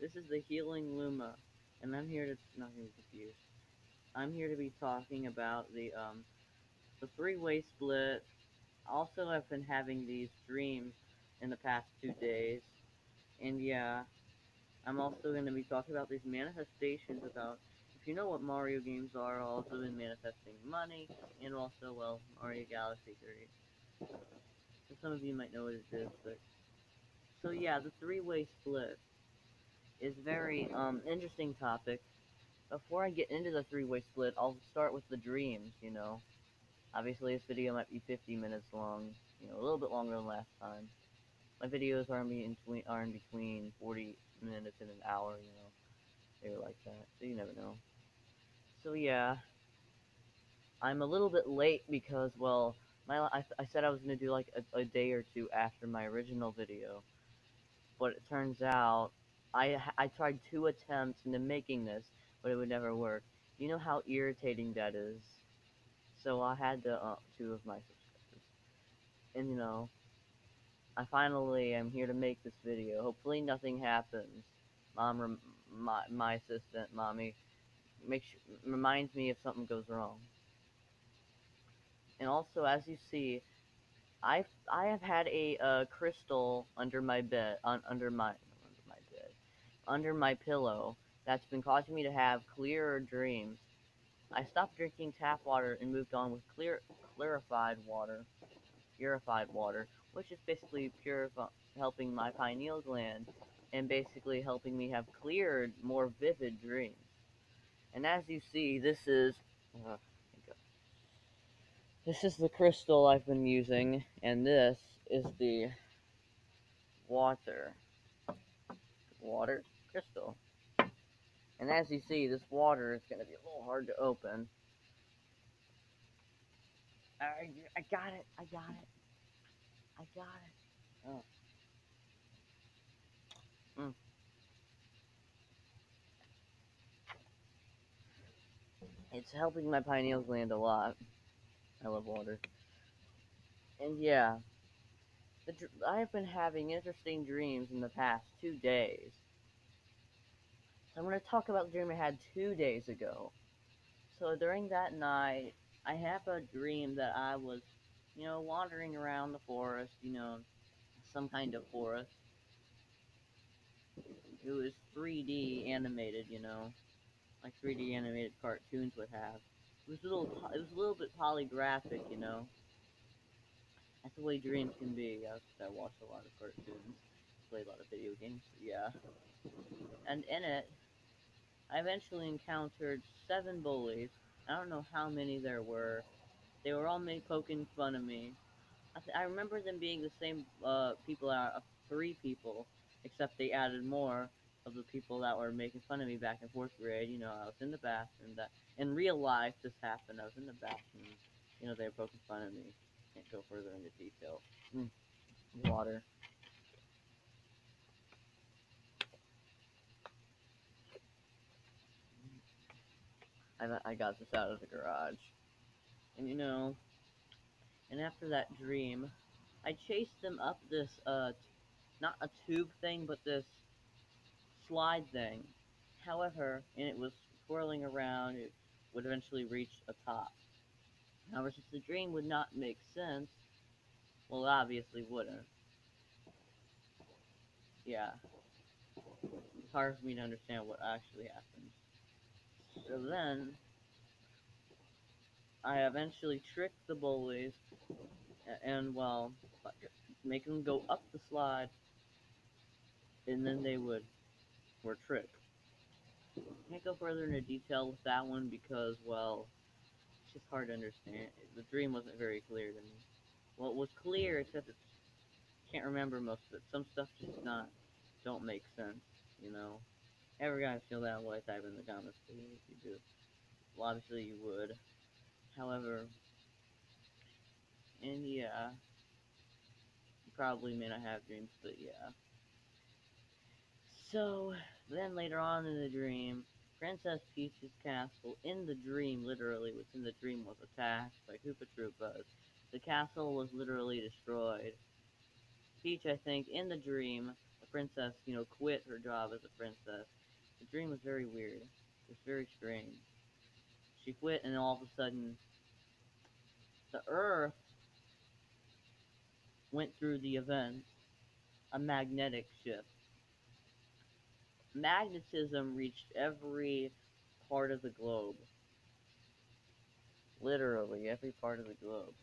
This is the Healing Luma, and I'm here to not get confused. I'm here to be talking about the three-way split. Also, I've been having these dreams in the past 2 days, and yeah, I'm also going to be talking about these manifestations about. If you know what Mario games are, I've also been manifesting money, and also, well, Mario Galaxy 3. So some of you might know what it is, but so yeah, the three-way split is very interesting topic. Before I get into the three-way split, I'll start with the dreams. Obviously, this video might be 50 minutes long, a little bit longer than last time. My videos are in between 40 minutes and an hour. They're like that, so you never know. So yeah, I'm a little bit late because, well, I said I was going to do like a day or two after my original video, but it turns out I tried 2 attempts into making this, but it would never work. You know how irritating that is. So I had to two of my subscribers, and I finally am here to make this video. Hopefully nothing happens. My assistant, mommy, reminds me if something goes wrong. And also, as you see, I have had a crystal under my bed, under my pillow that's been causing me to have clearer dreams. I stopped drinking tap water and moved on with clarified water, purified water, which is basically helping my pineal gland and basically helping me have cleared, more vivid dreams. And as you see, uh, this is the crystal I've been using, and this is the water, water crystal. And as you see, this water is going to be a little hard to open. I got it. I got it. I got it. Oh. Mm. It's helping my pineal gland a lot. I love water. And yeah, I have been having interesting dreams in the past 2 days. So I'm going to talk about the dream I had 2 days ago. So during that night, I have a dream that I was, wandering around the forest, some kind of forest. It was 3D animated, like 3D animated cartoons would have. It was a little bit polygraphic. That's the way dreams can be. I watch a lot of cartoons, play a lot of video games, so yeah. And in it, I eventually encountered 7 bullies. I don't know how many there were. They were all poking fun of me. I remember them being the same people out of 3 people, except they added more of the people that were making fun of me back in 4th grade. I was in the bathroom. That in real life this happened. I was in the bathroom. They were poking fun of me. Can't go further into detail. Mm, water. I got this out of the garage, and and after that dream, I chased them up this not a tube thing, but this slide thing. However, and it was swirling around, it would eventually reach a top. However, since the dream would not make sense, well, it obviously wouldn't. Yeah, it's hard for me to understand what actually happened. So then, I eventually tricked the bullies, and well, make them go up the slide, and then they were tricked. Can't go further into detail with that one because, well, it's just hard to understand. The dream wasn't very clear to me. Well, it was clear, except it can't remember most of it. Some stuff just don't make sense. Ever guys feel that way? Type in the comments please if you do. Well, obviously you would. However, and yeah, you probably may not have dreams, but yeah. So then later on in the dream, Princess Peach's castle in the dream, literally within the dream, was attacked by Koopa Troopas. The castle was literally destroyed. Peach, I think, in the dream, was princess, quit her job as a princess. The dream was very weird. It was very strange. She quit, and all of a sudden, the Earth went through the event, a magnetic shift. Magnetism reached every part of the globe. Literally, every part of the globe.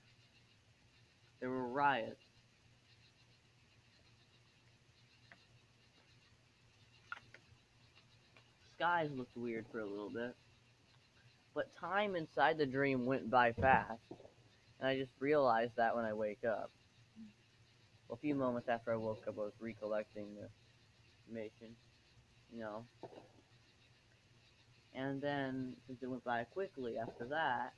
There were riots. Skies looked weird for a little bit. But time inside the dream went by fast. And I just realized that when I wake up. Well, a few moments after I woke up, I was recollecting the information, you know. And then, since it went by quickly after that,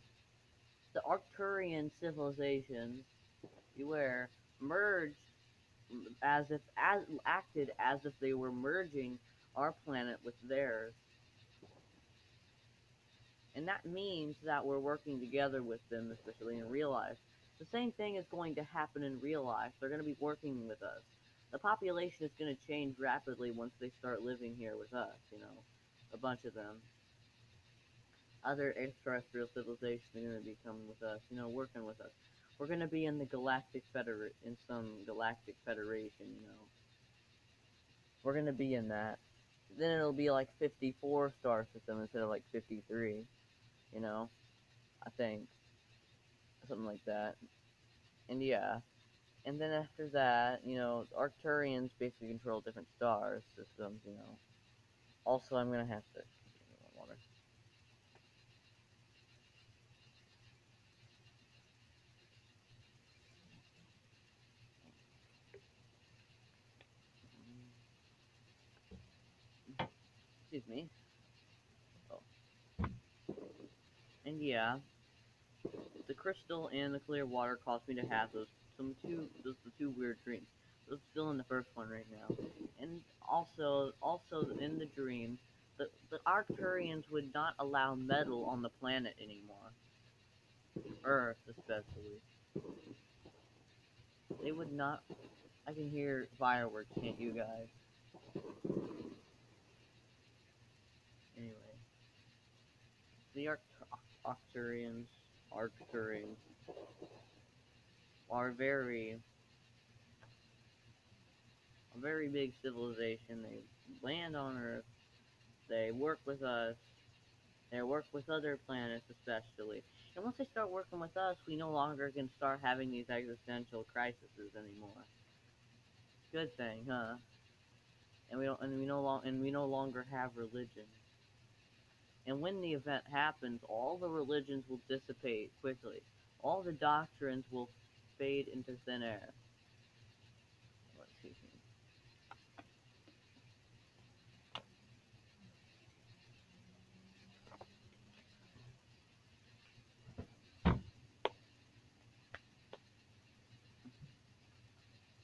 the Arcturian civilizations, beware, merged acted as if they were merging our planet with theirs. And that means that we're working together with them, especially in real life. The same thing is going to happen in real life. They're going to be working with us. The population is going to change rapidly once they start living here with us, a bunch of them. Other extraterrestrial civilizations are going to be coming with us, working with us. We're going to be in in some galactic federation. We're going to be in that. Then it'll be like 54 star system instead of like 53, I think. Something like that. And yeah. And then after that, the Arcturians basically control different star systems. Also, I'm gonna have to water. Excuse me. Oh. And yeah, the crystal and the clear water caused me to have those the two weird dreams. Those still in the first one right now. And also in the dream, the Arcturians would not allow metal on the planet anymore. Earth especially. They would not. I can hear fireworks, can't you guys? Anyway, the Arcturians, Arcturians are a very big civilization. They land on Earth. They work with us. They work with other planets, especially. And once they start working with us, we no longer can start having these existential crises anymore. Good thing, huh? And we no longer have religion. And when the event happens, all the religions will dissipate quickly. All the doctrines will fade into thin air. Excuse me.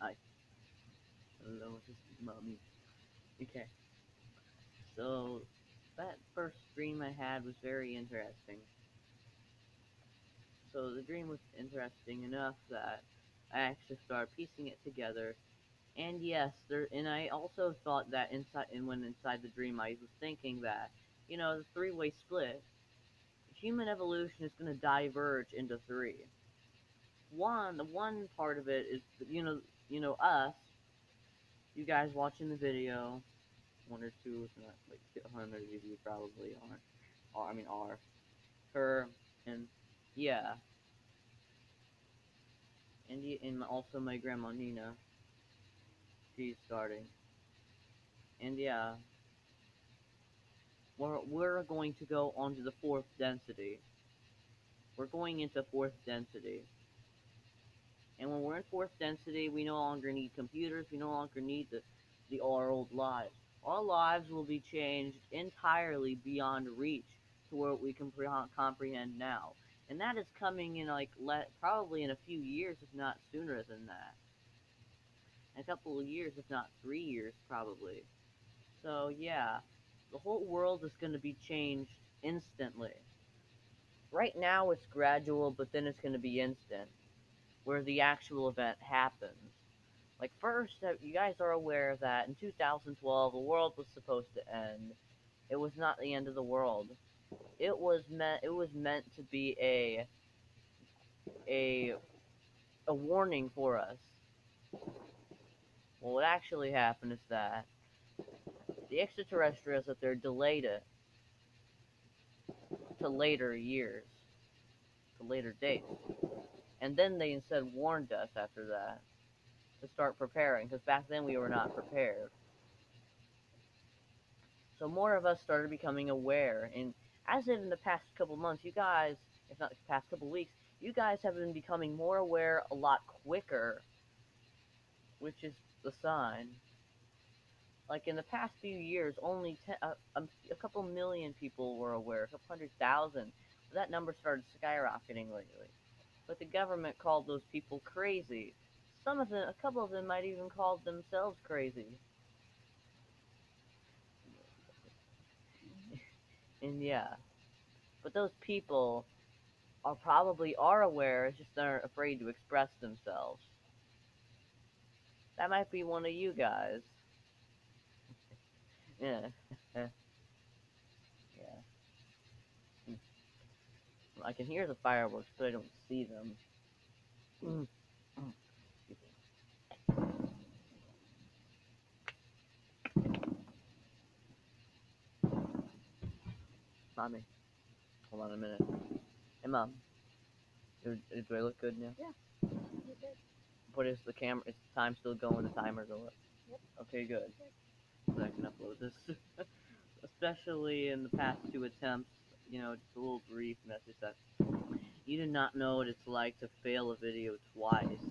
I don't know what this is about me. Okay. So that first dream I had was very interesting. So the dream was interesting enough that I actually started piecing it together. And yes, and I also thought that when inside the dream, I was thinking that, the three-way split, human evolution is going to diverge into three. The one part of it is, us, you guys watching the video, one or two, if not like 100 of you probably are, her, and yeah, and also my grandma Nina, she's starting, and yeah, we're going to go onto the fourth density. We're going into fourth density. And when we're in fourth density, we no longer need computers. We no longer need our old lives. Our lives will be changed entirely beyond reach to what we can comprehend now. And that is coming in probably in a few years, if not sooner than that. In a couple of years, if not 3 years, probably. So yeah, the whole world is going to be changed instantly. Right now, it's gradual, but then it's going to be instant, where the actual event happens. Like first, you guys are aware that in 2012 the world was supposed to end. It was not the end of the world. It was meant to be a a warning for us. Well, what actually happened is that the extraterrestrials that they're delayed it to later years, to later dates, and then they instead warned us after that to start preparing because back then we were not prepared. So more of us started becoming aware, and as in the past couple months, you guys, if not the past couple weeks, you guys have been becoming more aware a lot quicker, which is the sign. Like in the past few years, only a couple million people were aware, a couple 100,000. That number started skyrocketing lately. But the government called those people crazy. Some of them, a couple of them might even call themselves crazy. And yeah, but those people are aware, it's just they're afraid to express themselves. That might be one of you guys. Yeah, yeah. I can hear the fireworks, but I don't see them. Mommy, hold on a minute. Hey, mom, do I look good now? Yeah, you did. What is the camera? Is the time still going? The timer go up? Yep. Okay, good. Good. So I can upload this. Especially in the past two attempts, just a little brief message that you do not know what it's like to fail a video twice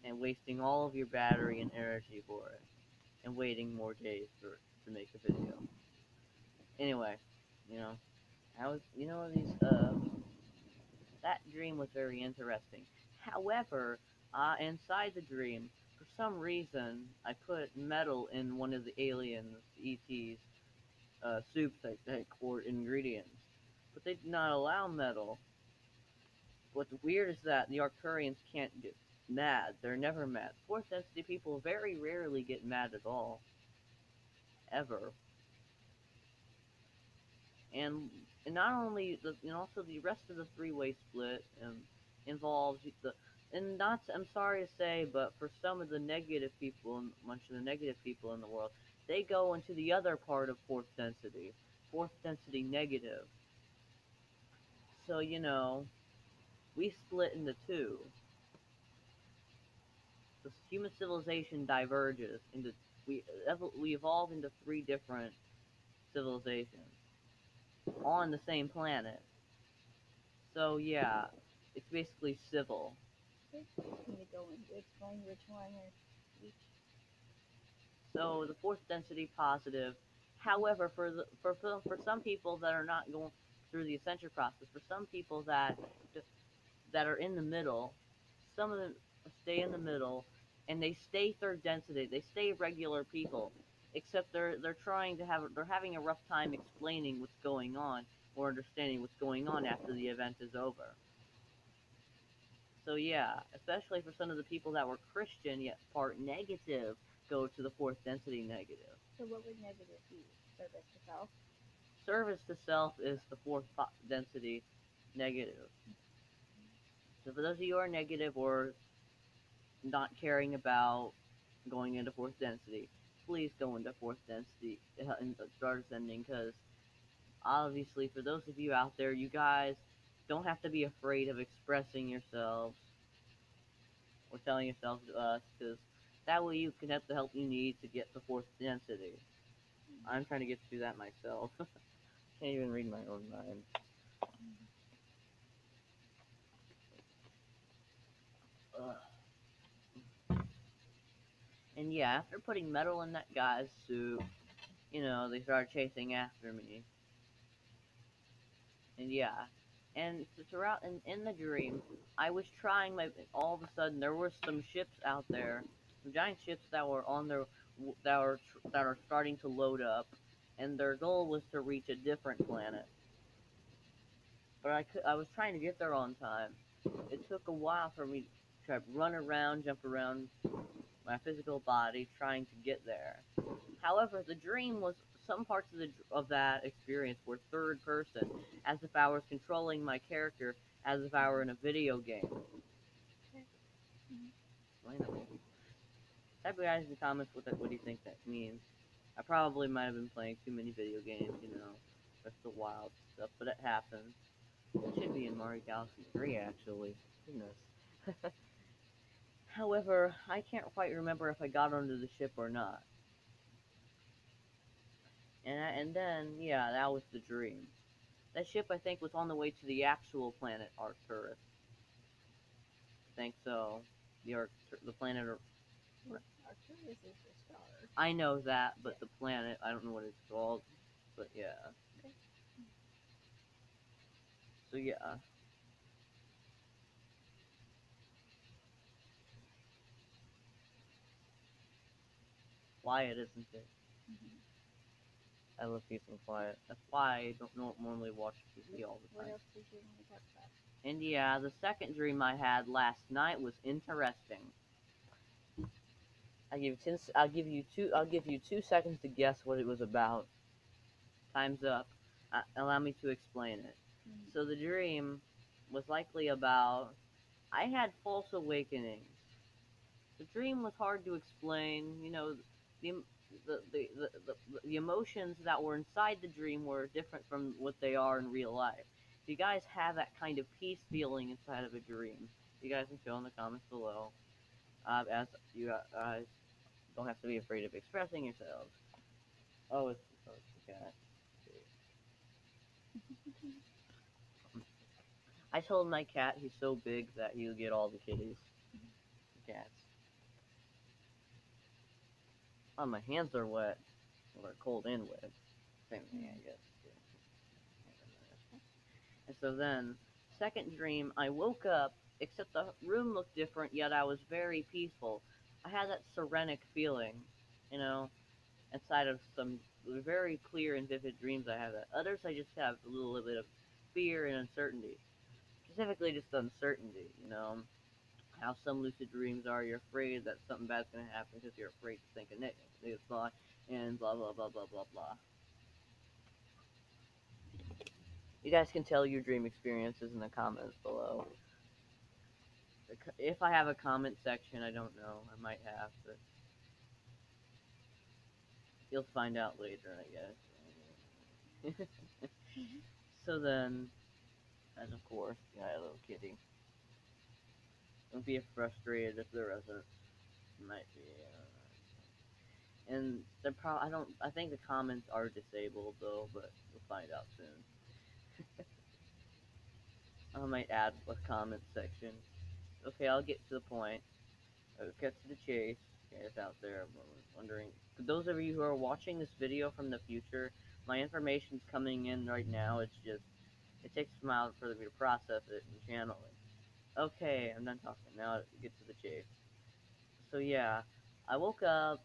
and wasting all of your battery and energy for it and waiting more days to make a video. Anyway, you know, I was, these that dream was very interesting. However, inside the dream, for some reason, I put metal in one of the aliens, ET's, soups that had core ingredients. But they did not allow metal. What's weird is that the Arcturians can't get mad. They're never mad. Fourth density people very rarely get mad at all. Ever. And not only and also the rest of the three-way split involves the and not I'm sorry to say, but for some of the negative people, much of the negative people in the world, they go into the other part of fourth density negative. So we split into two. The human civilization diverges into we evolve into three different civilizations on the same planet. So yeah, it's basically civil. Okay. Can you go and explain which one is each? So the fourth density positive. However, for some people that are not going through the ascension process, for some people that are in the middle, some of them stay in the middle, and they stay third density. They stay regular people, except they're having a rough time explaining what's going on or understanding what's going on after the event is over. So yeah, especially for some of the people that were Christian yet part negative, go to the fourth density negative. So what would negative be? Service to self? Service to self is the fourth density negative. So for those of you who are negative or not caring about going into fourth density, please go into fourth density and start ascending because obviously for those of you out there, you guys don't have to be afraid of expressing yourselves or telling yourselves to us because that way you can have the help you need to get to fourth density. I'm trying to get through that myself. Can't even read my own mind. Ugh. And yeah, after putting metal in that guy's suit, they started chasing after me. And yeah, and throughout in the dream, I was trying my. All of a sudden, there were some ships out there, some giant ships that were on their that are starting to load up, and their goal was to reach a different planet. But I was trying to get there on time. It took a while for me to try to run around, jump around, my physical body trying to get there. However, the dream was some parts of that experience were third person, as if I was controlling my character, as if I were in a video game. Okay. Mhm. Explainable. Type of guys in the comments what do you think that means. I probably might have been playing too many video games, with the wild stuff, but it happens. It should be in Mario Galaxy 3, actually. Goodness. However, I can't quite remember if I got onto the ship or not. And then, yeah, that was the dream. That ship, I think, was on the way to the actual planet Arcturus. I think so. The planet. Arcturus is the star. I know that, but Yeah. the planet, I don't know what it's called. But yeah. Okay. So yeah. Quiet, isn't it? Mhm. I love peace and quiet. That's why I don't normally watch TV all the What time. else did you want to talk about? And yeah, the second dream I had last night was interesting. I'll give you 2 seconds to guess what it was about. Time's up. Allow me to explain it. Mhm. So the dream was likely about I had false awakenings. The dream was hard to explain. The the emotions that were inside the dream were different from what they are in real life. If you guys have that kind of peace feeling inside of a dream, you guys can fill in the comments below. As you guys don't have to be afraid of expressing yourselves. Oh, it's the cat. I told my cat he's so big that he'll get all the kitties. Cats. Oh, my hands are wet. Well, they're cold and wet. Same thing, I guess. And so then, second dream, I woke up, except the room looked different, yet I was very peaceful. I had that serenic feeling, you know, inside of some very clear and vivid dreams I have that. Others I just have a little bit of fear and uncertainty. Specifically just uncertainty. How some lucid dreams are, you're afraid that something bad's gonna happen because you're afraid to think a negative thought, and blah blah blah blah blah blah. You guys can tell your dream experiences in the comments below. If I have a comment section, I don't know. I might have, but you'll find out later, I guess. Mhm. So then, as of course, yeah, little kitty. Don't be frustrated if there isn't. Might be. And they're I don't. I think the comments are disabled though, but we'll find out soon. I might add a comment section. Okay, I'll get to the point. Cut to the chase. Guys out there wondering. For those of you who are watching this video from the future, my information's coming in right now. It takes a while for me to process it and channel it. Okay, I'm done talking. Now get to the chase. So yeah, I woke up,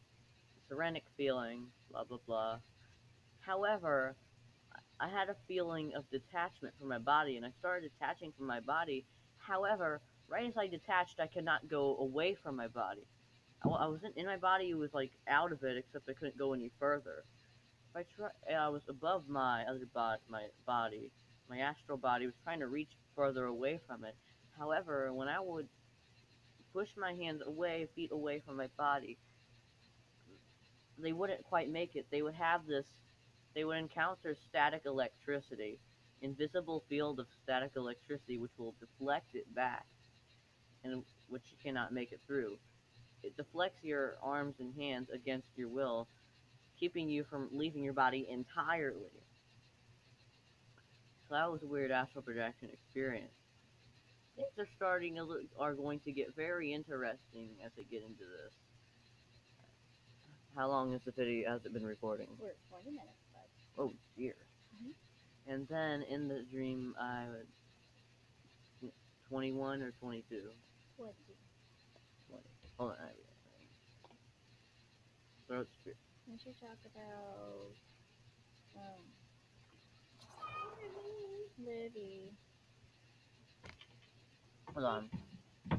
serenic feeling, blah blah blah. However, I had a feeling of detachment from my body, and I started detaching from my body. However, right as I detached, I could not go away from my body. I wasn't in my body; it was like out of it, except I couldn't go any further. If I was above my other body, my astral body was trying to reach further away from it. However, when I would push my hands away, feet away from my body, they wouldn't quite make it. They would encounter static electricity, invisible field of static electricity, which will deflect it back, and which you cannot make it through. It deflects your arms and hands against your will, keeping you from leaving your body entirely. So that was a weird astral projection experience. Things are going to get very interesting as I get into this. How long is the video? Has it been recording? We're at 20 minutes, bud. Oh dear. Mhm. And then in the dream, I was 21 or 22. 20. 20. Hold on. Throat spear. We should talk about um Livy. Hold on. I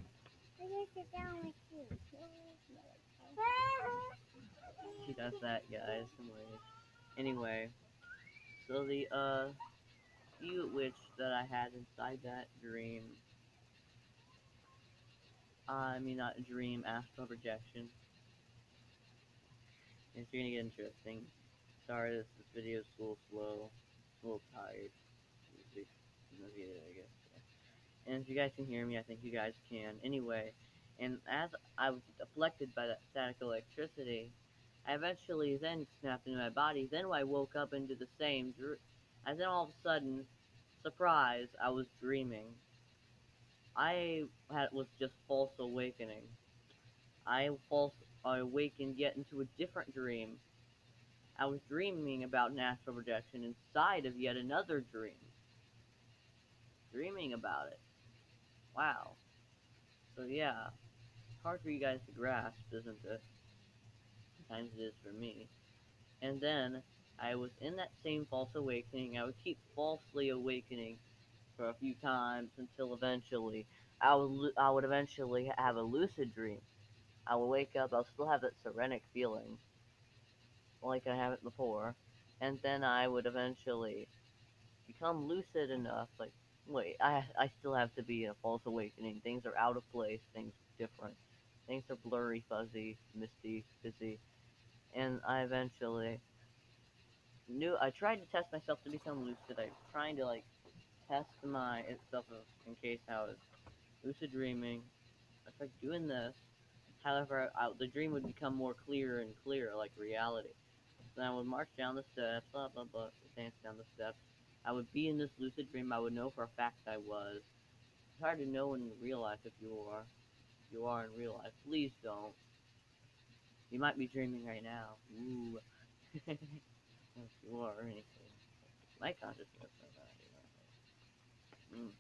gotta sit down with you. No, She does that, guys. Don't worry. Anyway, so the cute witch that I had inside that dream. I mean, not dream, astral projection. It's gonna get interesting. Sorry, this video is a little slow, a little tired. I guess. And if you guys can hear me, I think you guys can. Anyway, and as I was afflicted by that static electricity, I eventually then snapped into my body. Then I woke up into the same and then all of a sudden, surprise, I was dreaming. Was just false awakening. I awakened yet into a different dream. I was dreaming about an astral projection inside of yet another dream. Dreaming about it. Wow. So yeah, hard for you guys to grasp, isn't it? Sometimes it is for me. And then I was in that same false awakening. I would keep falsely awakening for a few times until eventually I would eventually have a lucid dream. I would wake up. I'll still have that serenic feeling, like I have it before, and then I would eventually become lucid enough. Like, wait, I still have to be in a false awakening. Things are out of place. Things are different. Things are blurry, fuzzy, misty, fizzy, and I eventually knew. I tried to test myself to become lucid. I was trying to like test my itself in case I was lucid dreaming. I tried doing this. However, the dream would become more clear and clearer, like reality. Then I would march down the steps, blah blah blah, dance down the steps. I would be in this lucid dream. I would know for a fact I was. It's hard to know in real life if you are. If you are in real life, please don't. You might be dreaming right now. Ooh. If you are or anything. My consciousness is not,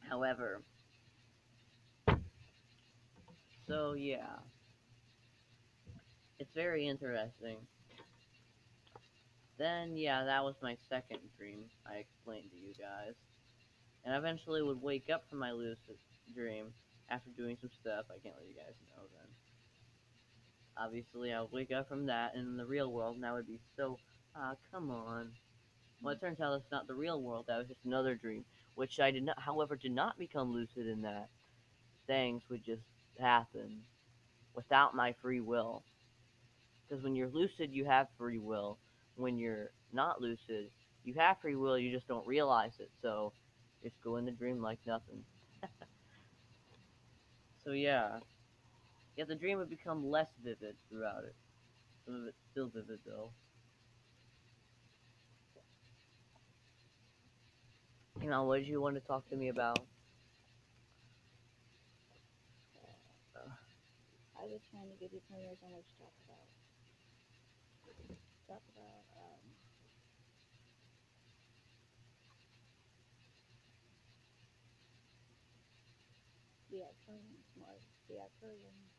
However, so yeah, it's very interesting. Then yeah, that was my second dream I explained to you guys. And I eventually would wake up from my lucid dream after doing some stuff. I can't let you guys know then. Obviously, I would wake up from that in the real world, and I would be so, come on. Well, it turns out it's not the real world. That was just another dream, which I did not, however, did not become lucid in that. Things would just happen without my free will. Because when you're lucid, you have free will. When you're not lucid, you have free will, you just don't realize it. So, just go in the dream like nothing. So yeah. Yet the dream would become less vivid throughout it. Some of it's still vivid though. What did you want to talk to me about? I was trying to give you pointers on what to talk about. Talk about the Arcturians more. The Arcturians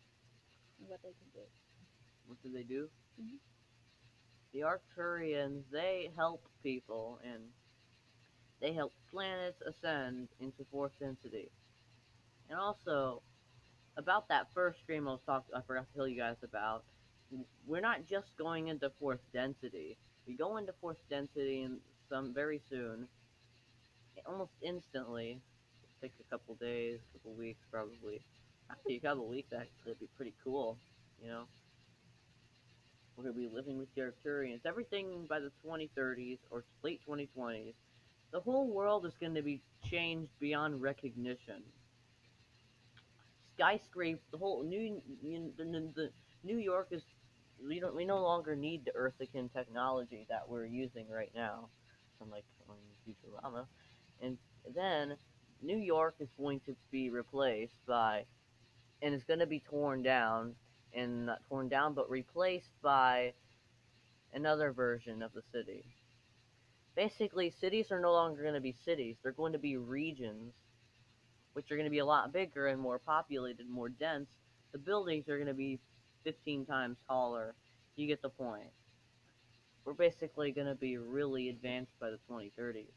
and what they can do. What do they do? Mhm. The Arcturians, they help people, and they help planets ascend into fourth density. And also, about that first stream I forgot to tell you guys about, we're not just going into fourth density. We go into fourth density in very soon, almost instantly. Take a couple days, couple weeks, probably. Actually, a couple weeks actually would be pretty cool. You know, we're gonna be living with the Arcturians. Everything by the 2030s or late 2020s, the whole world is going to be changed beyond recognition. Skyscraper, the whole the New York is. We no longer need the Earthican technology that we're using right now, unlike on Futurama, and then New York is going to be replaced by, and it's going to be torn down, and not torn down, but replaced by another version of the city. Basically, cities are no longer going to be cities. They're going to be regions, which are going to be a lot bigger and more populated, more dense. The buildings are going to be 15 times taller. You get the point. We're basically going to be really advanced by the 2030s.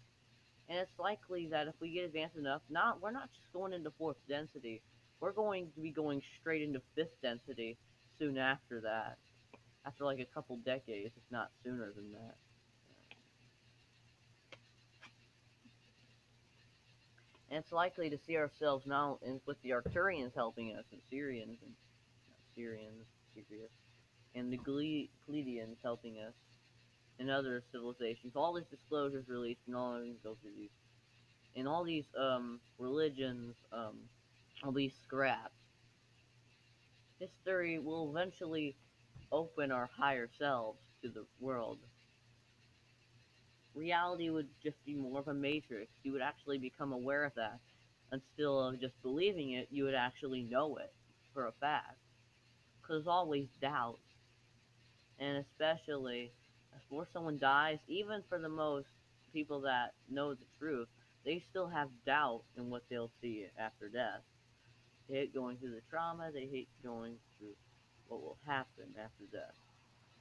And it's likely that if we get advanced enough, we're not just going into fourth density. We're going to be going straight into fifth density, soon after that. After like a couple decades, if not sooner than that. And it's likely to see ourselves now with the Arcturians helping us, and Syrians, and Syrians, Syria, and the Pleiadians helping us, and other civilizations. All these disclosures released, and all go through these, and all these religions, all these scraps. History will eventually open our higher selves to the world. Reality would just be more of a matrix. You would actually become aware of that. Instead of just believing it, you would actually know it for a fact. Because there's always doubt. And especially before someone dies, even for the most people that know the truth, they still have doubt in what they'll see after death. They hate going through the trauma, they hate going through what will happen after death.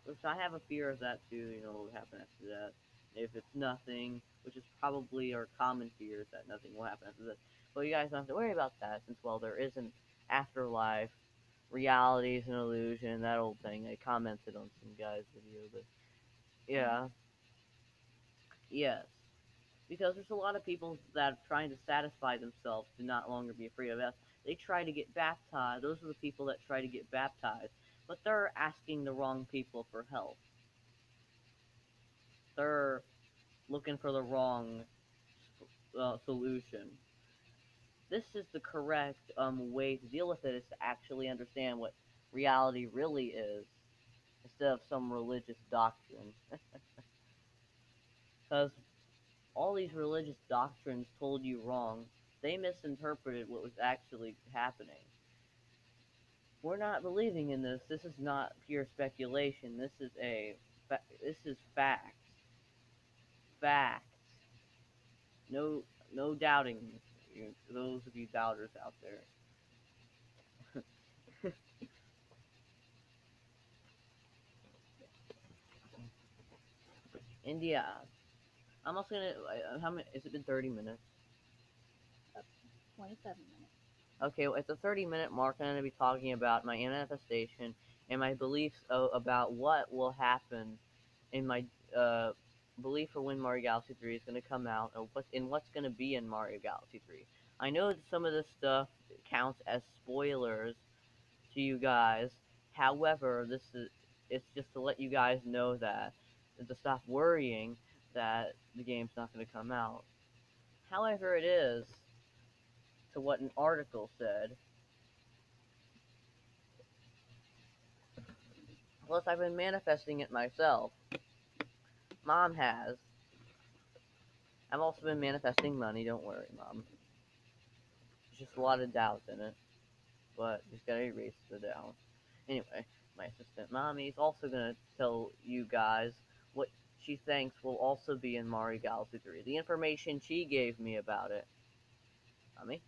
Which I have a fear of that too, what will happen after death. If it's nothing, which is probably our common fear, is that nothing will happen after this. But you guys don't have to worry about that, since, well, there is an afterlife, reality is an illusion, that old thing. I commented on some guy's video, but yeah, yes. Because there's a lot of people that are trying to satisfy themselves to not longer be afraid of death. They try to get baptized. Those are the people that try to get baptized. But they're asking the wrong people for help. They're looking for the wrong solution. This is the correct way to deal with it, is to actually understand what reality really is, instead of some religious doctrine. Because all these religious doctrines told you wrong. They misinterpreted what was actually happening. We're not believing in this. This is not pure speculation. This is facts. Facts. No, no doubting. Those of you doubters out there. India. I'm also gonna. How many? Has it been 30 minutes? 27 minutes. Okay, well, at the 30-minute mark, I'm gonna be talking about my manifestation and my beliefs about what will happen in my belief for when Mario Galaxy 3 is gonna come out, or what's gonna be in Mario Galaxy 3. I know that some of this stuff counts as spoilers to you guys. However, it's just to let you guys know that, to stop worrying that the game's not going to come out. However, it is, to what an article said. Plus, I've been manifesting it myself. Mom has. I've also been manifesting money, don't worry, Mom. There's just a lot of doubt in it, but just gotta erase the doubt. Anyway, my assistant Mommy's also gonna tell you guys what she thinks will also be in Mario Galaxy 3. The information she gave me about it. Mommy?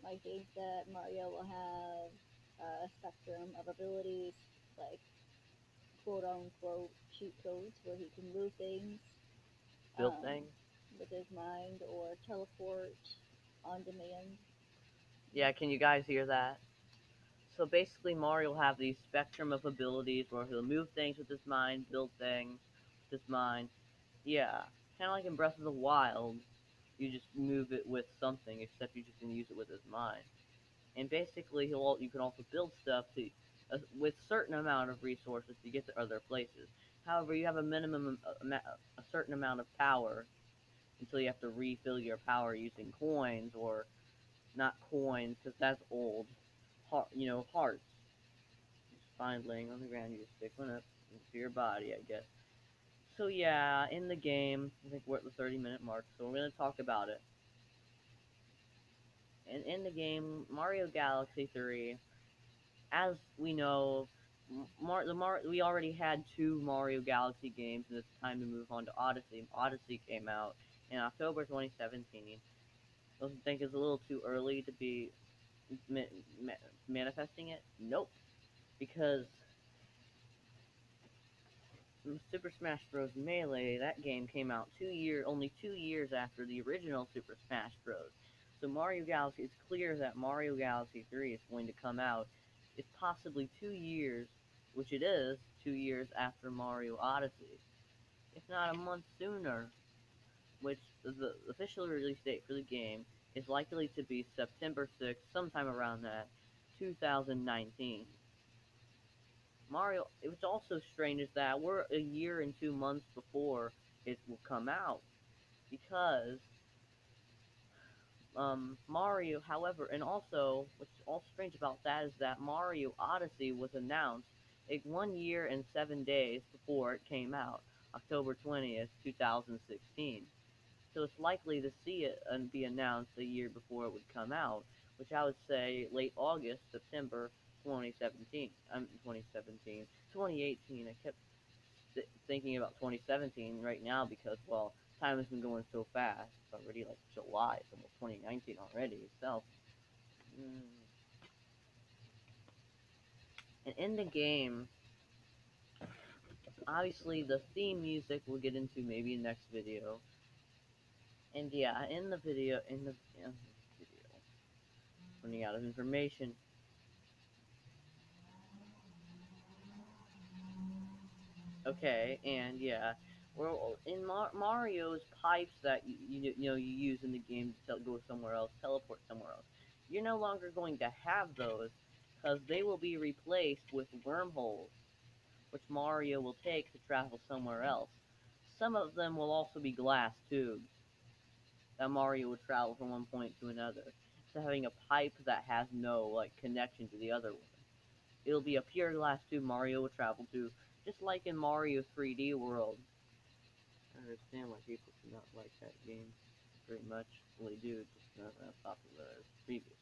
I think that Mario will have a spectrum of abilities, like quote unquote cheat codes, where he can move things Build things? with his mind or teleport on demand. Yeah, can you guys hear that? So basically, Mario will have these spectrum of abilities where he'll move things with his mind, build things with his mind. Yeah, kind of like in Breath of the Wild, you just move it with something, except you're just gonna use it with his mind. And basically, you can also build stuff with certain amount of resources to get to other places. However, you have a minimum, a certain amount of power until you have to refill your power using coins, or not coins, because that's old. Hearts. Just find laying on the ground, you just pick one up into your body, I guess. So yeah, in the game, I think we're at the 30-minute mark, so we're gonna talk about it. And in the game, Mario Galaxy 3, as we know, we already had two Mario Galaxy games, and it's time to move on to Odyssey. Odyssey came out in October 2017. I think it's a little too early to be manifesting it. Nope, because Super Smash Bros. Melee, that game came out only 2 years after the original Super Smash Bros. So Mario Galaxy, it's clear that Mario Galaxy 3 is going to come out. It's possibly 2 years, which it is 2 years after Mario Odyssey, if not a month sooner, which the official release date for the game is likely to be September 6th, sometime around that, 2019. Mario, it was also strange is that we're a year and 2 months before it will come out because Mario, however, and also what's all strange about that is that Mario Odyssey was announced 1 year and 7 days before it came out, October 20th, 2016. So it's likely to see it and be announced a year before it would come out, which I would say late August, September 2017. 2017, 2018. I kept thinking about 2017 right now because, well, time has been going so fast. It's already like July. It's almost 2019 already. So, mm. And in the game, obviously the theme music we'll get into maybe in next video. And yeah, in the video, running out of information. Okay, and yeah, well, in Mario's pipes that you use in the game to go somewhere else, teleport somewhere else, you're no longer going to have those because they will be replaced with wormholes, which Mario will take to travel somewhere else. Some of them will also be glass tubes that Mario would travel from one point to another. So having a pipe that has no like connection to the other one. It'll be a pure glass tube Mario will travel to, just like in Mario 3D World. I understand why people do not like that game very much. Well, they do, just not as popular as previous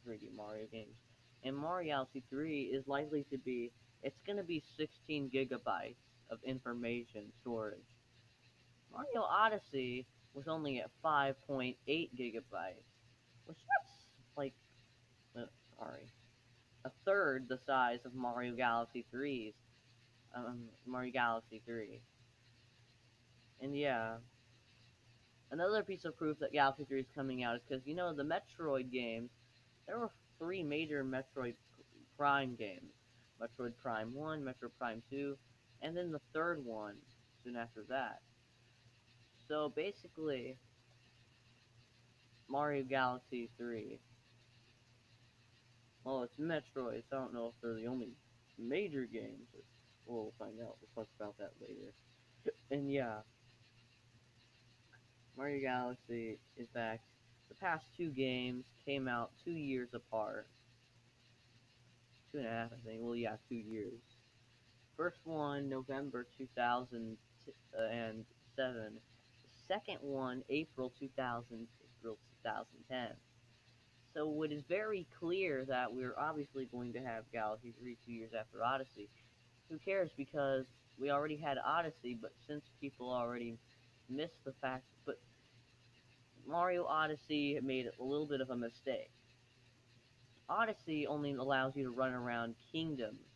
3D Mario games. And Mario Galaxy 3 is likely to be, it's going to be 16 gigabytes of information storage. Mario Odyssey was only at 5.8 gigabytes, which that's like, uh, sorry, a third the size of Mario Galaxy 3. And yeah, another piece of proof that Galaxy 3 is coming out is because, the Metroid games, there were three major Metroid Prime games. Metroid Prime 1, Metroid Prime 2, and then the third one soon after that. So basically, Mario Galaxy 3, well, it's Metroid, so I don't know if they're the only major games. We'll find out. We'll talk about that later. And yeah, Mario Galaxy, in fact, the past two games came out 2 years apart. 2.5, I think. Well, yeah, 2 years. First one, November 2007. The second one, April 2010. So it is very clear that we're obviously going to have Galaxy 3 2 years after Odyssey. Who cares? Because we already had Odyssey, but since people already missed the fact, but Mario Odyssey made a little bit of a mistake. Odyssey only allows you to run around kingdoms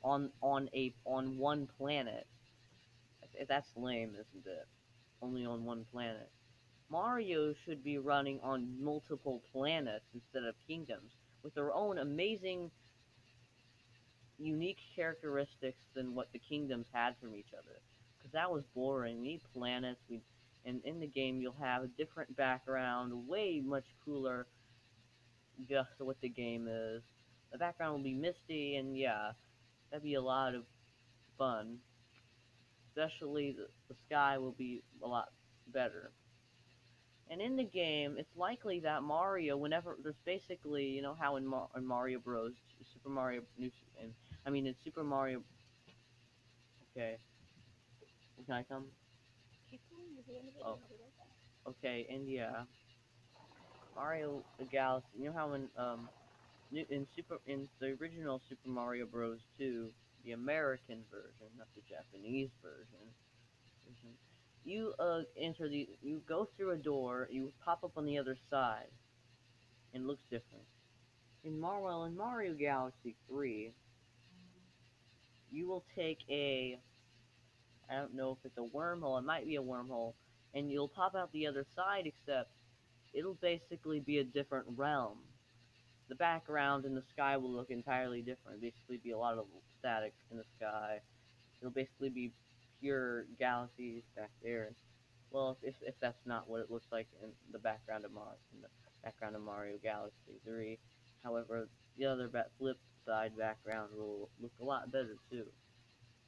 on one planet. That's lame, isn't it? Only on one planet. Mario should be running on multiple planets instead of kingdoms, with their own amazing, unique characteristics than what the kingdoms had from each other. Because that was boring. We need planets. And in the game, you'll have a different background, way much cooler, just what the game is. The background will be misty, and yeah, that'd be a lot of fun. Especially the sky will be a lot better. And in the game, it's likely that Mario, whenever there's basically, how in Mario Bros, Super Mario, and I mean in Super Mario. Okay, can I come? Keep going, you're doing the video, Oh, I'll be right back. okay, and yeah, Mario the Galaxy. You know how in the original Super Mario Bros. 2, the American version, not the Japanese version. You go through a door, you pop up on the other side, and it looks different. In Mario Galaxy 3, you will take I don't know if it's a wormhole, it might be a wormhole, and you'll pop out the other side, except it'll basically be a different realm. The background in the sky will look entirely different. Basically, be a lot of static in the sky. It'll basically be pure galaxies back there. Well, if that's not what it looks like in the background of Mario Galaxy 3. However, the other flip side background will look a lot better too.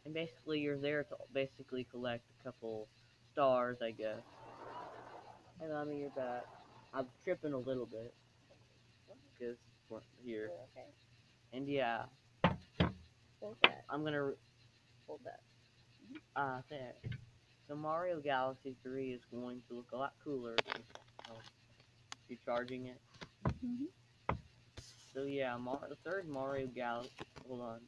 And basically, you're there to basically collect a couple stars, I guess. Hey, mommy, you're back. I'm tripping a little bit because we're here. We're okay. And yeah, Hold that. I'm gonna Hold that. there. So Mario Galaxy 3 is going to look a lot cooler. Oh, you're charging it. Mm-hmm. So yeah, the third Mario Galaxy. Hold on.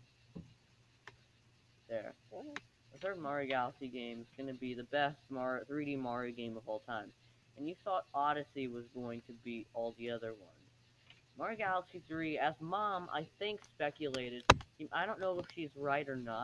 There. Go ahead. The third Mario Galaxy game is going to be the best 3D Mario game of all time. And you thought Odyssey was going to beat all the other ones. Mario Galaxy 3, as Mom, I think, speculated, I don't know if she's right or not,